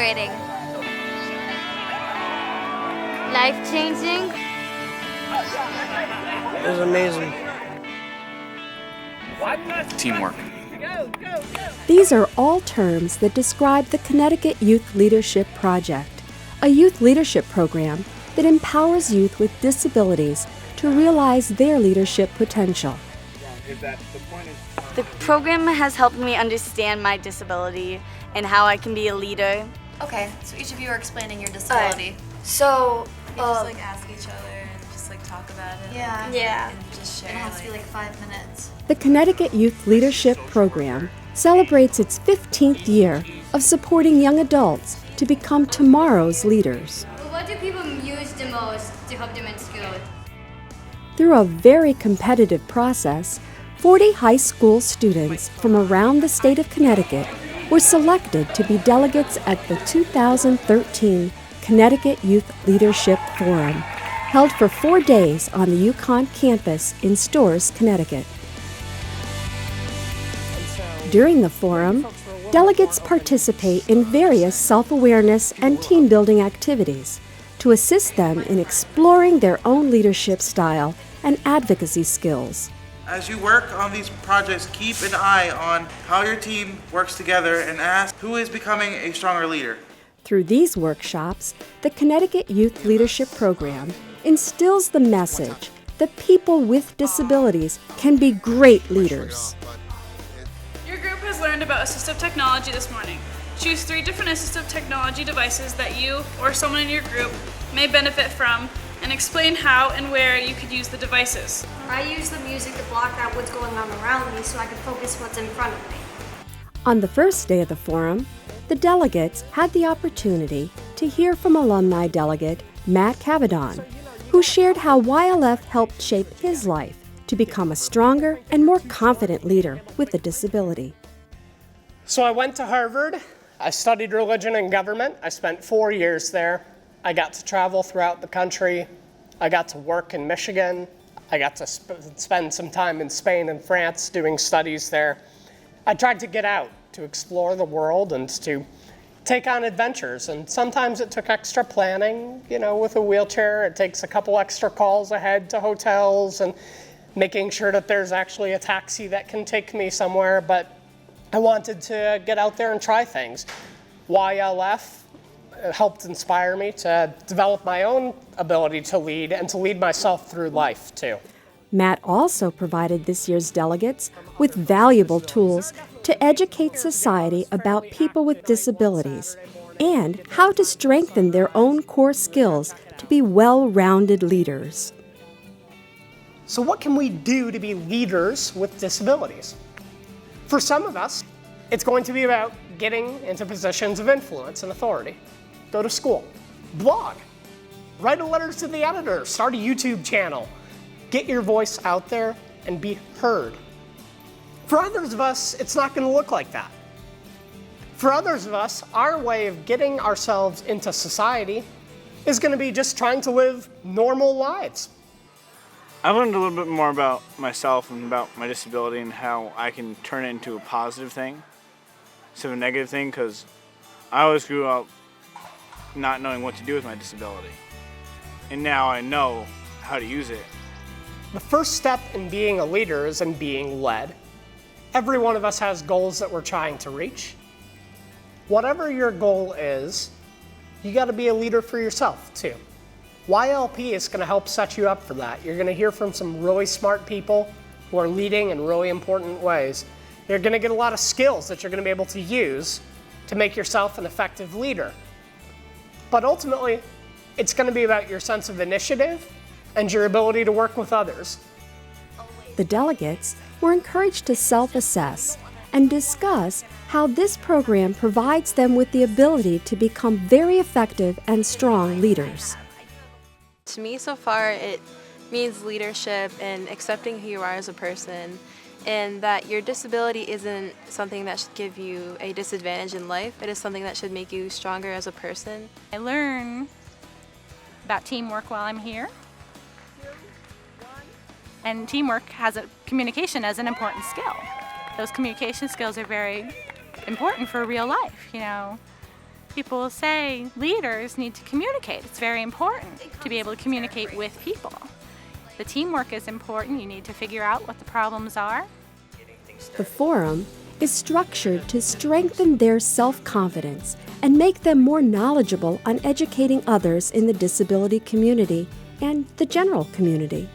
exhilarating. Life-changing. It was amazing. Teamwork. These are all terms that describe the Connecticut Youth Leadership Project, a youth leadership program that empowers youth with disabilities to realize their leadership potential. The program has helped me understand my disability and how I can be a leader. Okay, so each of you are explaining your disability. So, You just like ask each other and just like talk about it. Yeah. And just share. It has to be like 5 minutes. The Connecticut Youth Leadership Program celebrates its 15th year of supporting young adults to become tomorrow's leaders. What do people use the most to help them in school? Through a very competitive process, 40 high school students from around the state of Connecticut were selected to be delegates at the 2013 Connecticut Youth Leadership Forum, held for 4 days on the UConn campus in Storrs, Connecticut. During the forum, delegates participate in various self-awareness and team-building activities to assist them in exploring their own leadership style and advocacy skills. As you work on these projects, keep an eye on how your team works together and ask who is becoming a stronger leader. Through these workshops, the Connecticut Youth Leadership Program instills the message that people with disabilities can be great leaders. Your group has learned about assistive technology this morning. Choose 3 different assistive technology devices that you or someone in your group may benefit from and explain how and where you could use the devices. I use the music to block out what's going on around me so I can focus what's in front of me. On the first day of the forum, the delegates had the opportunity to hear from alumni delegate Matt Cavadon, who shared how YLF helped shape his life to become a stronger and more confident leader with a disability. So I went to Harvard. I studied religion and government. I spent 4 years there. I got to travel throughout the country. I got to work in Michigan. I got to spend some time in Spain and France doing studies there. I tried to get out, to explore the world and to take on adventures. And sometimes it took extra planning. You know, with a wheelchair, it takes a couple extra calls ahead to hotels and making sure that there's actually a taxi that can take me somewhere. But I wanted to get out there and try things. YLF helped inspire me to develop my own ability to lead and to lead myself through life, too. Matt also provided this year's delegates with valuable tools to educate society about people with disabilities and how to strengthen their own core skills to be well-rounded leaders. So what can we do to be leaders with disabilities? For some of us, it's going to be about getting into positions of influence and authority. Go to school, blog, write a letter to the editor, start a YouTube channel. Get your voice out there and be heard. For others of us, it's not going to look like that. For others of us, our way of getting ourselves into society is going to be just trying to live normal lives. I learned a little bit more about myself and about my disability and how I can turn it into a positive thing instead of a negative thing, because I always grew up not knowing what to do with my disability. And now I know how to use it. The first step in being a leader is in being led. Every one of us has goals that we're trying to reach. Whatever your goal is, you got to be a leader for yourself too. YLP is going to help set you up for that. You're going to hear from some really smart people who are leading in really important ways. You're going to get a lot of skills that you're going to be able to use to make yourself an effective leader. But ultimately, it's going to be about your sense of initiative and your ability to work with others. The delegates were encouraged to self-assess and discuss how this program provides them with the ability to become very effective and strong leaders. To me, so far, it means leadership and accepting who you are as a person, and that your disability isn't something that should give you a disadvantage in life. It is something that should make you stronger as a person. I learn about teamwork while I'm here. And teamwork has communication as an important skill. Those communication skills are very important for real life, you know. People will say leaders need to communicate. It's very important to be able to communicate with people. The teamwork is important. You need to figure out what the problems are. The forum is structured to strengthen their self-confidence and make them more knowledgeable on educating others in the disability community and the general community.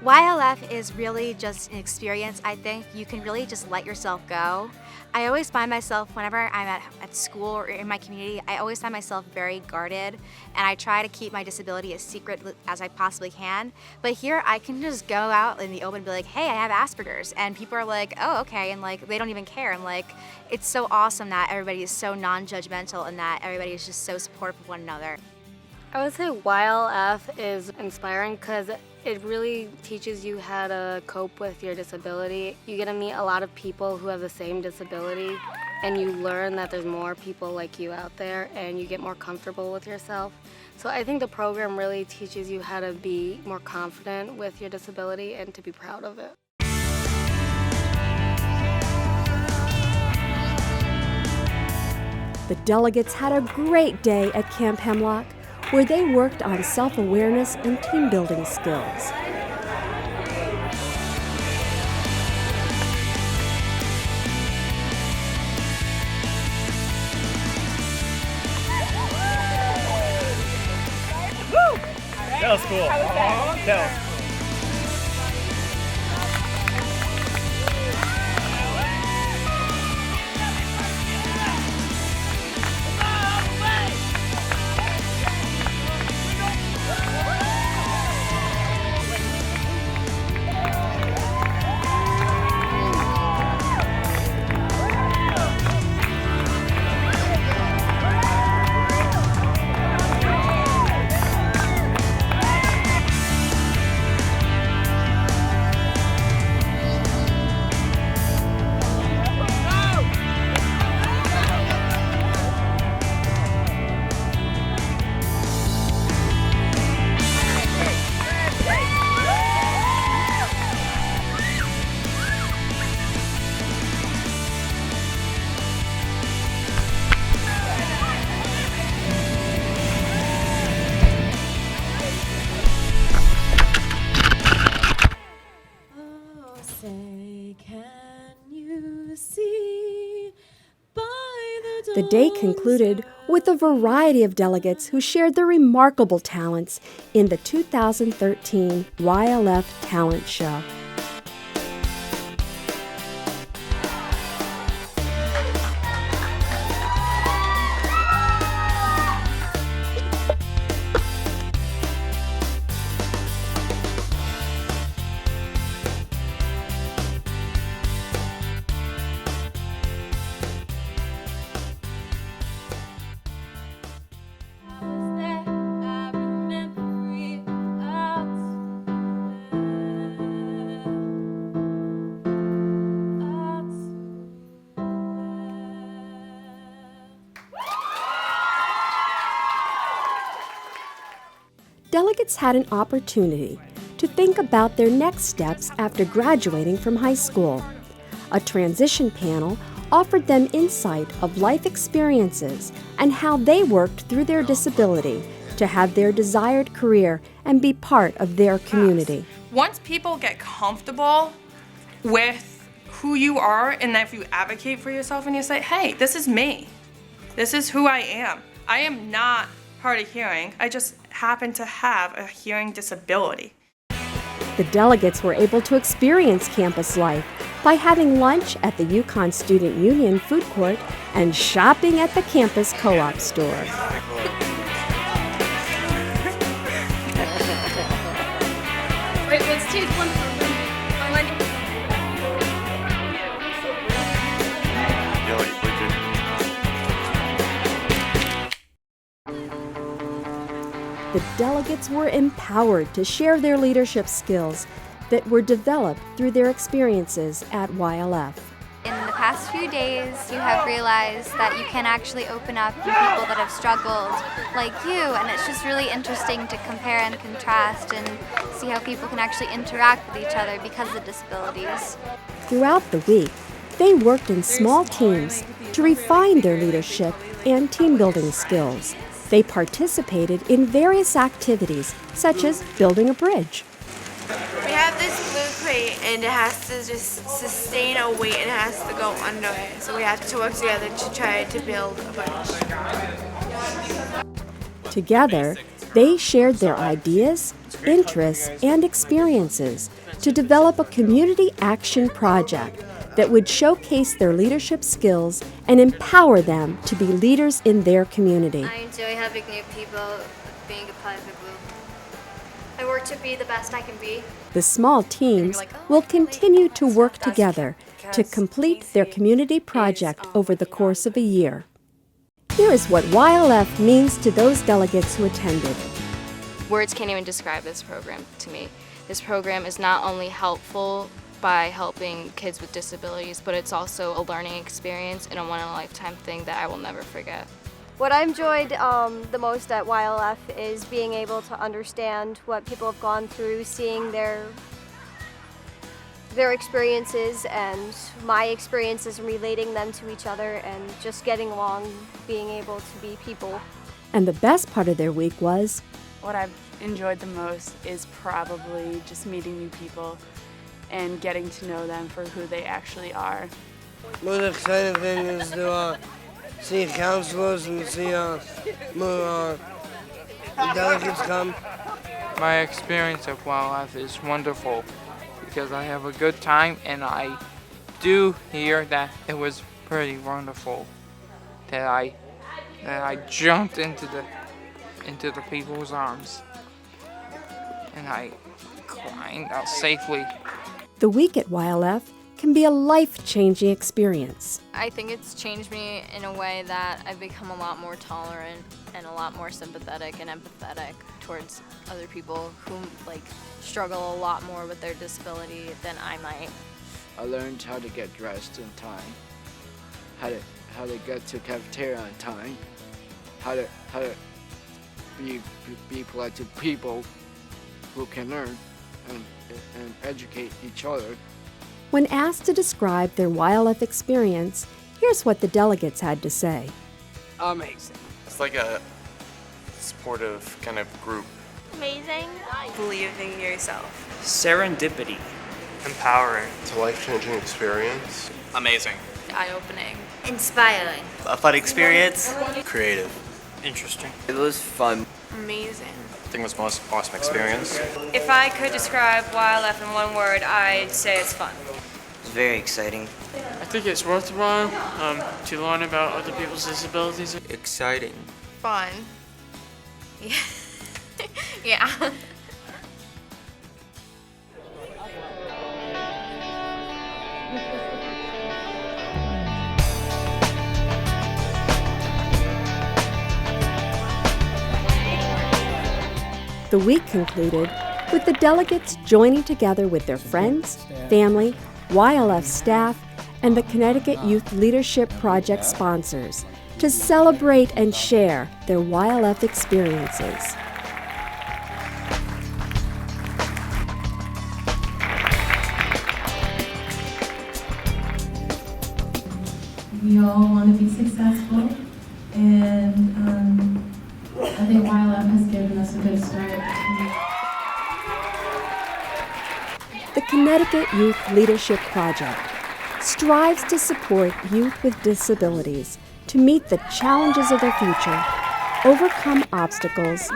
YLF is really just an experience. I think you can really just let yourself go. I always find myself, whenever I'm at school or in my community, I always find myself very guarded, and I try to keep my disability as secret as I possibly can. But here I can just go out in the open and be like, hey, I have Asperger's, and people are like, oh, okay, and like they don't even care. And like, it's so awesome that everybody is so non-judgmental and that everybody is just so supportive of one another. I would say YLF is inspiring because it really teaches you how to cope with your disability. You get to meet a lot of people who have the same disability, and you learn that there's more people like you out there, and you get more comfortable with yourself. So I think the program really teaches you how to be more confident with your disability and to be proud of it. The delegates had a great day at Camp Hemlock, where they worked on self-awareness and team-building skills. That was cool. That was cool. The day concluded with a variety of delegates who shared their remarkable talents in the 2013 YLF Talent Show. Delegates had an opportunity to think about their next steps after graduating from high school. A transition panel offered them insight of life experiences and how they worked through their disability to have their desired career and be part of their community. Once people get comfortable with who you are, and that if you advocate for yourself and you say, hey, this is me, this is who I am not hard of hearing, I just happen to have a hearing disability. The delegates were able to experience campus life by having lunch at the Yukon Student Union food court and shopping at the campus co-op store. Wait, let's take one. The delegates were empowered to share their leadership skills that were developed through their experiences at YLF. In the past few days, you have realized that you can actually open up to people that have struggled like you, and it's just really interesting to compare and contrast and see how people can actually interact with each other because of disabilities. Throughout the week, they worked in small teams to refine their leadership and team-building skills. They participated in various activities, such as building a bridge. We have this blue crate and it has to just sustain a weight and it has to go under it. So we have to work together to try to build a bridge. Together, they shared their ideas, interests, and experiences to develop a community action project that would showcase their leadership skills and empower them to be leaders in their community. I enjoy having new people, being a part of the group. I work to be the best I can be. The small teams will continue to work together to complete their community project over the course of a year. Here is what YLF means to those delegates who attended. Words can't even describe this program to me. This program is not only helpful by helping kids with disabilities, but it's also a learning experience and a one-in-a-lifetime thing that I will never forget. What I enjoyed the most at YLF is being able to understand what people have gone through, seeing their experiences and my experiences and relating them to each other and just getting along, being able to be people. And the best part of their week was... What I've enjoyed the most is probably just meeting new people and getting to know them for who they actually are. Most exciting thing is to see counselors and see more delegates come. My experience at YLF is wonderful because I have a good time, and I do hear that it was pretty wonderful that I jumped into the people's arms and I climbed out safely. The week at YLF can be a life-changing experience. I think it's changed me in a way that I've become a lot more tolerant and a lot more sympathetic and empathetic towards other people who struggle a lot more with their disability than I might. I learned how to get dressed in time, how to get to cafeteria on time, how to be polite to people who can learn and educate each other. When asked to describe their YLF experience, here's what the delegates had to say. Amazing. It's like a supportive kind of group. Amazing. Believing in yourself. Serendipity. Empowering. It's a life-changing experience. Amazing. Eye-opening. Inspiring. A fun experience. Creative. Interesting. It was fun. Amazing. I think it was the most awesome experience. If I could describe YLF in one word, I'd say it's fun. It's very exciting. I think it's worthwhile to learn about other people's disabilities. Exciting. Fun. Yeah. The week concluded with the delegates joining together with their friends, family, YLF staff, and the Connecticut Youth Leadership Project sponsors to celebrate and share their YLF experiences. We all want to be successful, and I think YLF has given us a good start. The Connecticut Youth Leadership Project strives to support youth with disabilities to meet the challenges of their future, overcome obstacles,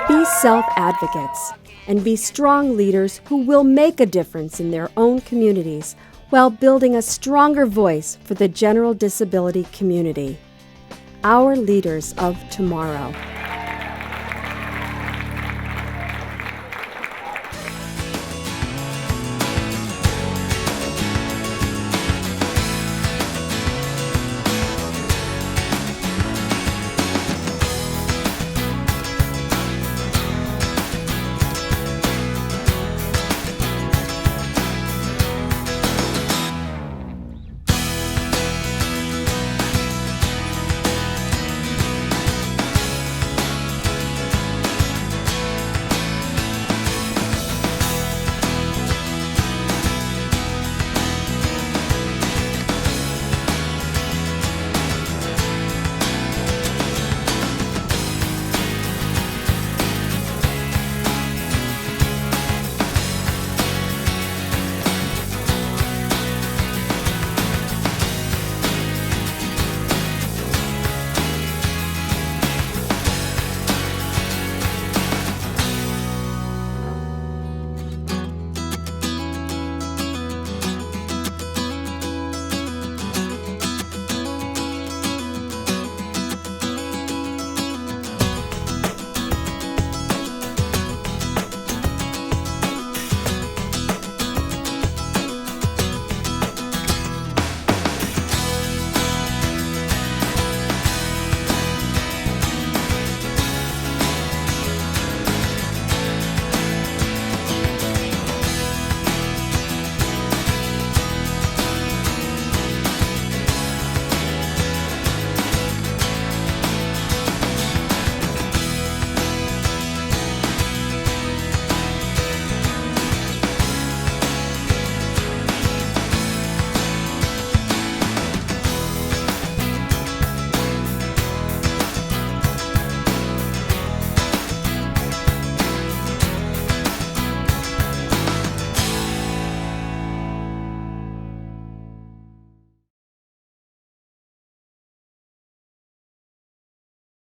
be self-advocates, and be strong leaders who will make a difference in their own communities while building a stronger voice for the general disability community. Our leaders of tomorrow.